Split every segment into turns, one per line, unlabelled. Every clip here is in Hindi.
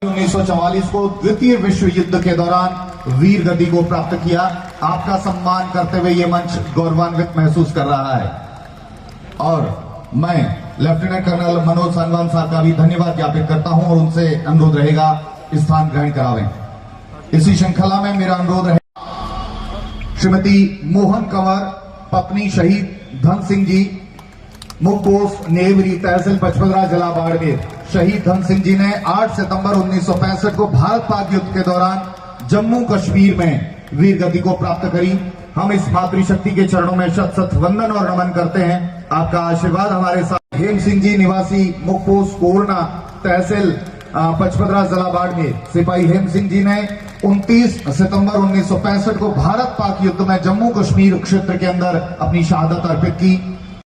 1944 को द्वितीय विश्व युद्ध के दौरान वीर गति को प्राप्त किया। आपका सम्मान करते हुए ये मंच गौरवान्वित महसूस कर रहा है और मैं लेफ्टिनेंट कर्नल मनोज सानवान साहब का भी धन्यवाद ज्ञापित करता हूं और उनसे अनुरोध रहेगा स्थान ग्रहण करावें। इसी श्रृंखला में मेरा अनुरोध रहेगा श्रीमती मोहन कंवर पत्नी शहीद धन सिंह जी, मुख्य पोस्ट नेवरी तहसील पचपदरा जिला बाड़मेर। शहीद धन सिंह जी ने 8 सितंबर 1965 को भारत पाक युद्ध के दौरान जम्मू कश्मीर में वीर गति को प्राप्त करी। हम इस मातृशक्ति के चरणों में शत शत वंदन और नमन करते हैं। आपका आशीर्वाद हमारे साथ। हेम सिंह जी निवासी मुख्य पोस्ट कोरना तहसील पचपदरा जिला बाड़मेर। सिपाही हेम सिंह जी ने 29 सितंबर 1965 को भारत पाक युद्ध में जम्मू कश्मीर क्षेत्र के अंदर अपनी शहादत अर्पित की।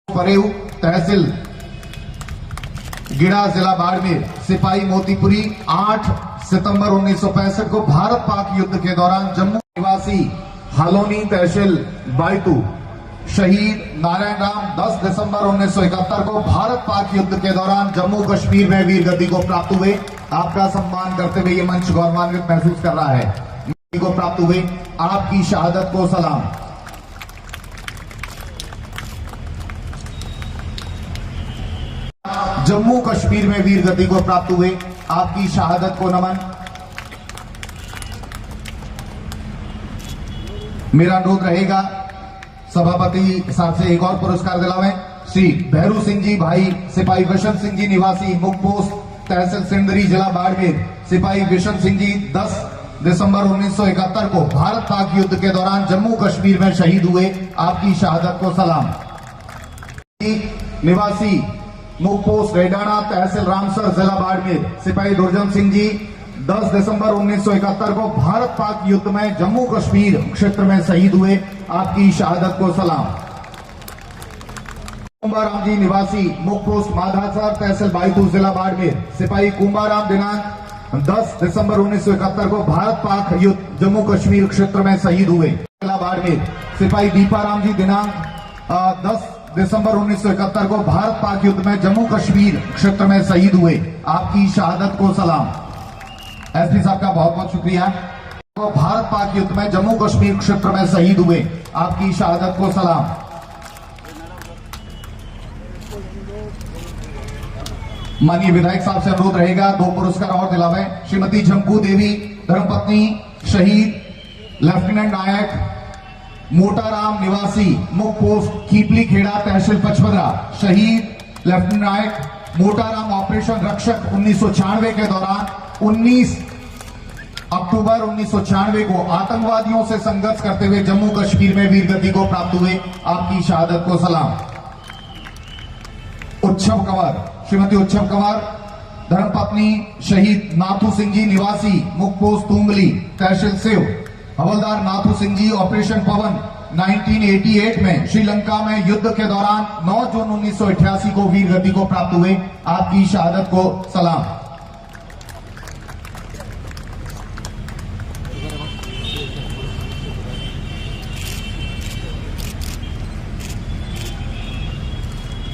परेव तहसील गिड़ा जिला बाड़मेर। सिपाही मोतीपुरी 8 सितंबर 1965 को भारत पाक युद्ध के दौरान जम्मू निवासी हालोनी तहसील बायतू। शहीद नारायण राम 10 दिसंबर 1971 को भारत पाक युद्ध के दौरान जम्मू कश्मीर में वीर गति को प्राप्त हुए। आपका सम्मान करते हुए ये मंच गौरवान्वित महसूस कर रहा है। को प्राप्त हुए आपकी शहादत को सलाम। जम्मू कश्मीर में वीर गति को प्राप्त हुए आपकी शहादत को नमन। मेरा अनुरोध रहेगा सभापति साहब से एक और पुरस्कार दिलावें। श्री भैरू सिंह जी भाई सिपाही विशन सिंह जी निवासी मुख्य पोस्ट तहसील सिंदरी जिला बाड़मेर। सिपाही विशन सिंह जी 10 दिसंबर 1971 को भारत पाक युद्ध के दौरान जम्मू कश्मीर में शहीद हुए। आपकी शहादत को सलाम। निवासी मुख्य पोस्ट रेडाना तहसील रामसर जिला बाड़मेर। सिपाही दुर्जन सिंह जी 10 दिसंबर 1971 को भारत पाक युद्ध में जम्मू कश्मीर क्षेत्र में शहीद हुए। आपकी शहादत को सलाम। कुंभाराम जी निवासी मुख्य पोस्ट माधासर तहसील बायतू जिला बाड़मेर। सिपाही कुंभाराम दिनांक 10 दिसंबर 1971 को भारत पाक युद्ध जम्मू कश्मीर क्षेत्र में शहीद हुए। जिला बाड़मेर। सिपाही दीपाराम जी दिनांक 10 दिसंबर 1971 को भारत पाक युद्ध में जम्मू कश्मीर क्षेत्र में शहीद हुए। आपकी शहादत को सलाम। एसपी साहब का बहुत बहुत शुक्रिया। तो भारत पाक युद्ध में जम्मू कश्मीर क्षेत्र में शहीद हुए। आपकी शहादत को सलाम। माननीय विधायक साहब से अनुरोध रहेगा 2 पुरस्कार और दिलावें। श्रीमती झमकू देवी धर्मपत्नी शहीद लेफ्टिनेंट नायक मोटाराम निवासी मुख्य पोस्ट खीपली खेड़ा तहसील पचपदरा। शहीद लेफ्टिनेंट नायक मोटाराम ऑपरेशन रक्षक 1996 के दौरान 19 अक्टूबर 1996 को आतंकवादियों से संघर्ष करते हुए जम्मू कश्मीर में वीर गति को प्राप्त हुए। आपकी शहादत को सलाम। उत्सव कंवर श्रीमती उत्सव कंवर धर्मपत्नी शहीद नाथू सिंह जी निवासी मुख्य पोस्ट तुंगली तहसील सेव। हवलदार नाथू सिंह जी ऑपरेशन पवन 1988 में श्रीलंका में युद्ध के दौरान 9 जून 1988 को वीर गति को प्राप्त हुए। आपकी शहादत को सलाम।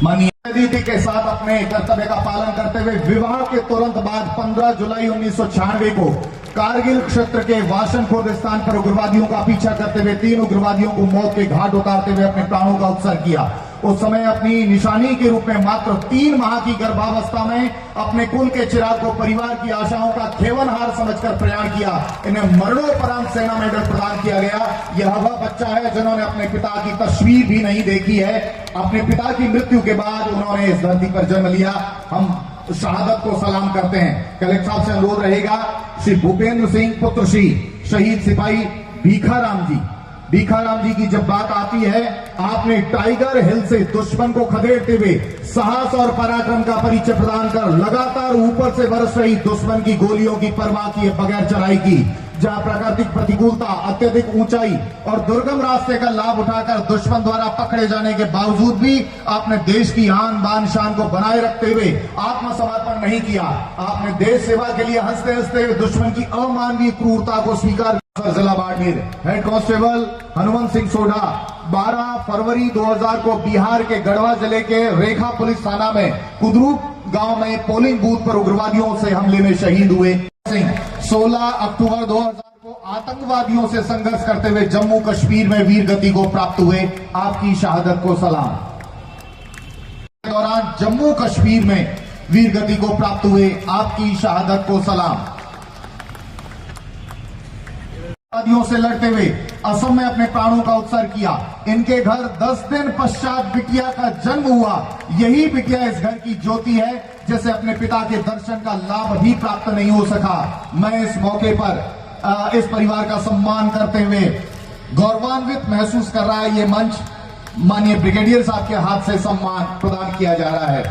माननीय नीति के साथ अपने कर्तव्य का पालन करते हुए विवाह के तुरंत बाद 15 जुलाई 1996 को कारगिल क्षेत्र के वाशनखुर्द स्थान पर उग्रवादियों का पीछा करते हुए 3 उग्रवादियों को मौत के घाट उतारते हुए अपने प्राणों का उत्सर्ग किया। उस समय अपनी निशानी के रूप में मात्र 3 माह की गर्भावस्था में अपने कुल के चिराग को परिवार की आशाओं का खेवनहार समझकर प्रयाण किया। इन्हें मरणोपरांत सेना मेडल प्रदान किया गया। यह वह बच्चा है जिन्होंने अपने पिता की तस्वीर भी नहीं देखी है। अपने पिता की मृत्यु के बाद उन्होंने इस धरती पर जन्म लिया। हम शहादत को सलाम करते हैं। कलेक्टर साहब से अनुरोध रहेगा श्री भूपेंद्र सिंह पुत्र श्री शहीद सिपाही भीखाराम जी की जब बात आती है, आपने टाइगर हिल से दुश्मन को खदेड़ते हुए साहस और पराक्रम का परिचय प्रदान कर लगातार ऊपर से बरस रही दुश्मन की गोलियों की परवाह किए बगैर चढ़ाई की। जहां प्राकृतिक प्रतिकूलता, अत्यधिक ऊंचाई और दुर्गम रास्ते का लाभ उठाकर दुश्मन द्वारा पकड़े जाने के बावजूद भी आपने देश की आन बान शान को बनाए रखते हुए आत्मसमर्पण नहीं किया। आपने देश सेवा के लिए हंसते हंसते हुए दुश्मन की अमानवीय क्रूरता को स्वीकार। जिला बाड़मेर हेड कांस्टेबल हनुमंत सिंह सोढ़ा 12 फरवरी 2000 को बिहार के गढ़वा जिले के रेखा पुलिस थाना में कुदरू गांव में पोलिंग बूथ पर उग्रवादियों से हमले में शहीद हुए। सिंह 16 अक्टूबर 2000 को आतंकवादियों से संघर्ष करते हुए जम्मू कश्मीर में वीर गति को प्राप्त हुए, आपकी शहादत को सलाम। के दौरान जम्मू कश्मीर में वीर गति को प्राप्त हुए, आपकी शहादत को सलाम। आतंकवादियों से लड़ते हुए असम में अपने प्राणों का उत्सर्ग किया। इनके घर 10 दिन पश्चात बिटिया का जन्म हुआ। यही बिटिया इस घर की ज्योति है, जिसे अपने पिता के दर्शन का लाभ भी प्राप्त नहीं हो सका। मैं इस मौके पर इस परिवार का सम्मान करते हुए गौरवान्वित महसूस कर रहा है। ये मंच माननीय ब्रिगेडियर साहब के हाथ से सम्मान प्रदान किया जा रहा है।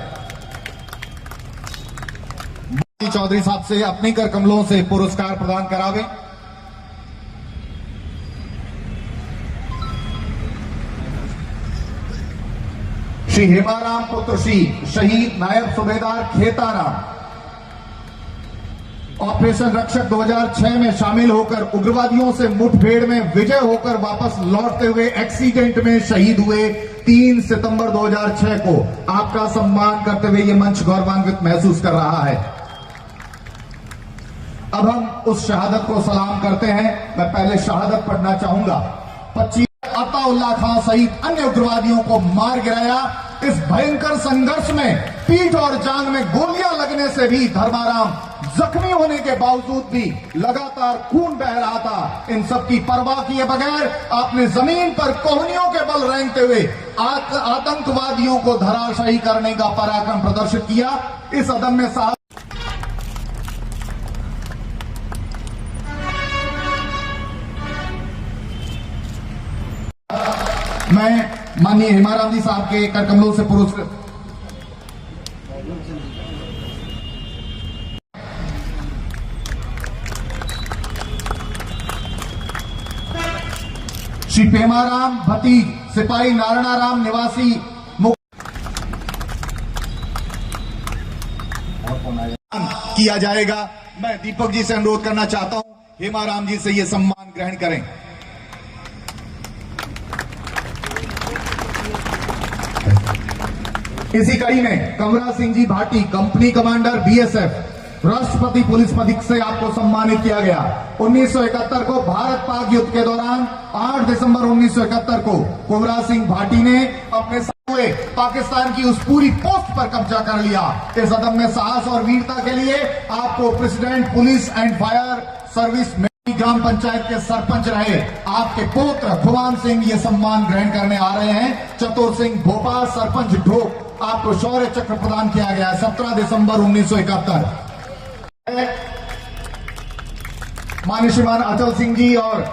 चौधरी साहब से अपनी कर कमलों से पुरस्कार प्रदान करावे। श्री हेमाराम पुत्र श्री शहीद नायब सूबेदार खेताराम ऑपरेशन रक्षक 2006 में शामिल होकर उग्रवादियों से मुठभेड़ में विजय होकर वापस लौटते हुए एक्सीडेंट में शहीद हुए 3 सितंबर 2006 को आपका सम्मान करते हुए ये मंच गौरवान्वित महसूस कर रहा है। अब हम उस शहादत को सलाम करते हैं। मैं पहले शहादत पढ़ना चाहूंगा। 25 अताउल्ला खां सहित अन्य उग्रवादियों को मार गिराया। इस भयंकर संघर्ष में पीठ और जांग में गोलियां लगने से भी धर्माराम जख्मी होने के बावजूद भी लगातार खून बह रहा था। इन सब की परवाह किए बगैर आपने जमीन पर कोहनियों के बल रेंगते हुए आतंकवादियों को धराशायी करने का पराक्रम प्रदर्शित किया। इस अदम्य साहस मैं माननीय हेमाराम जी साहब के कर कमलों से पुरस्कृत श्री पेमाराम भतीज सिपाही नारायणाराम निवासी किया जाएगा। मैं दीपक जी से अनुरोध करना चाहता हूं, हेमाराम जी से यह सम्मान ग्रहण करें। इसी कड़ी में कंवरा Singh ji Bhati company commander BSF राष्ट्रपति पुलिस पदक से आपको सम्मानित किया गया। 1971 को भारत पाक युद्ध के दौरान 8 दिसंबर 1971 को कंवरा सिंह भाटी ने अपने हुए पाकिस्तान की उस पूरी पोस्ट पर कब्जा कर लिया। इस अदम्य साहस और वीरता के लिए आपको president police and fire service ग्राम पंचायत के सरपंच रहे आपके पुत्र खुमान सिंह ये सम्मान ग्रहण करने आ रहे हैं। चतुर सिंह भोपाल सरपंच ढोक आपको शौर्य चक्र प्रदान किया गया है 17 दिसंबर 1971। माननीय श्रीमान अचल सिंह जी और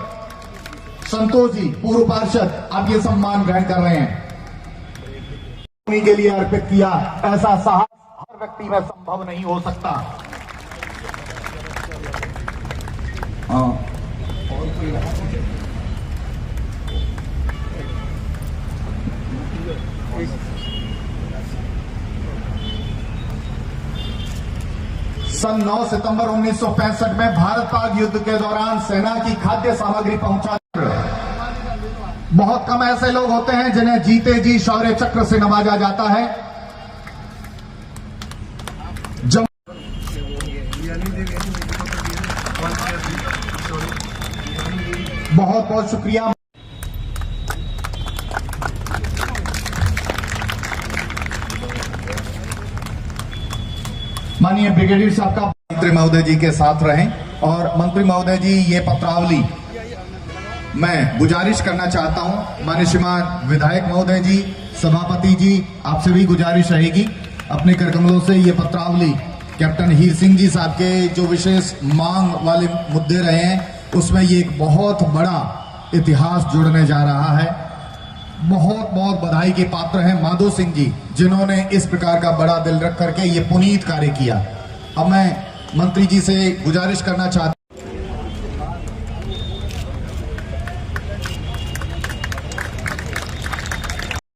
संतोष जी पूर्व पार्षद आप ये सम्मान ग्रहण कर रहे हैं। उन्हीं के लिए अर्पित किया। ऐसा साहस हर व्यक्ति में संभव नहीं हो सकता। सन 9 सितंबर 1965 में भारत पाक युद्ध के दौरान सेना की खाद्य सामग्री पहुंचा। बहुत कम ऐसे लोग होते हैं जिन्हें जीते जी शौर्य चक्र से नवाजा जाता है। बहुत बहुत शुक्रिया। माननीय ब्रिगेडियर साहब का मंत्री महोदय जी के साथ रहें और मंत्री महोदय जी ये पत्रावली मैं गुजारिश करना चाहता हूं। माननीय श्रीमान विधायक महोदय जी, सभापति जी, आपसे भी गुजारिश रहेगी अपने करकमलों से ये पत्रावली कैप्टन हीर सिंह जी साहब के जो विशेष मांग वाले मुद्दे रहे हैं उसमें ये एक बहुत बड़ा इतिहास जुड़ने जा रहा है। बहुत बहुत बधाई के पात्र हैं माधो सिंह जी जिन्होंने इस प्रकार का बड़ा दिल रख करके ये पुनीत कार्य किया। अब मैं मंत्री जी से गुजारिश करना चाहता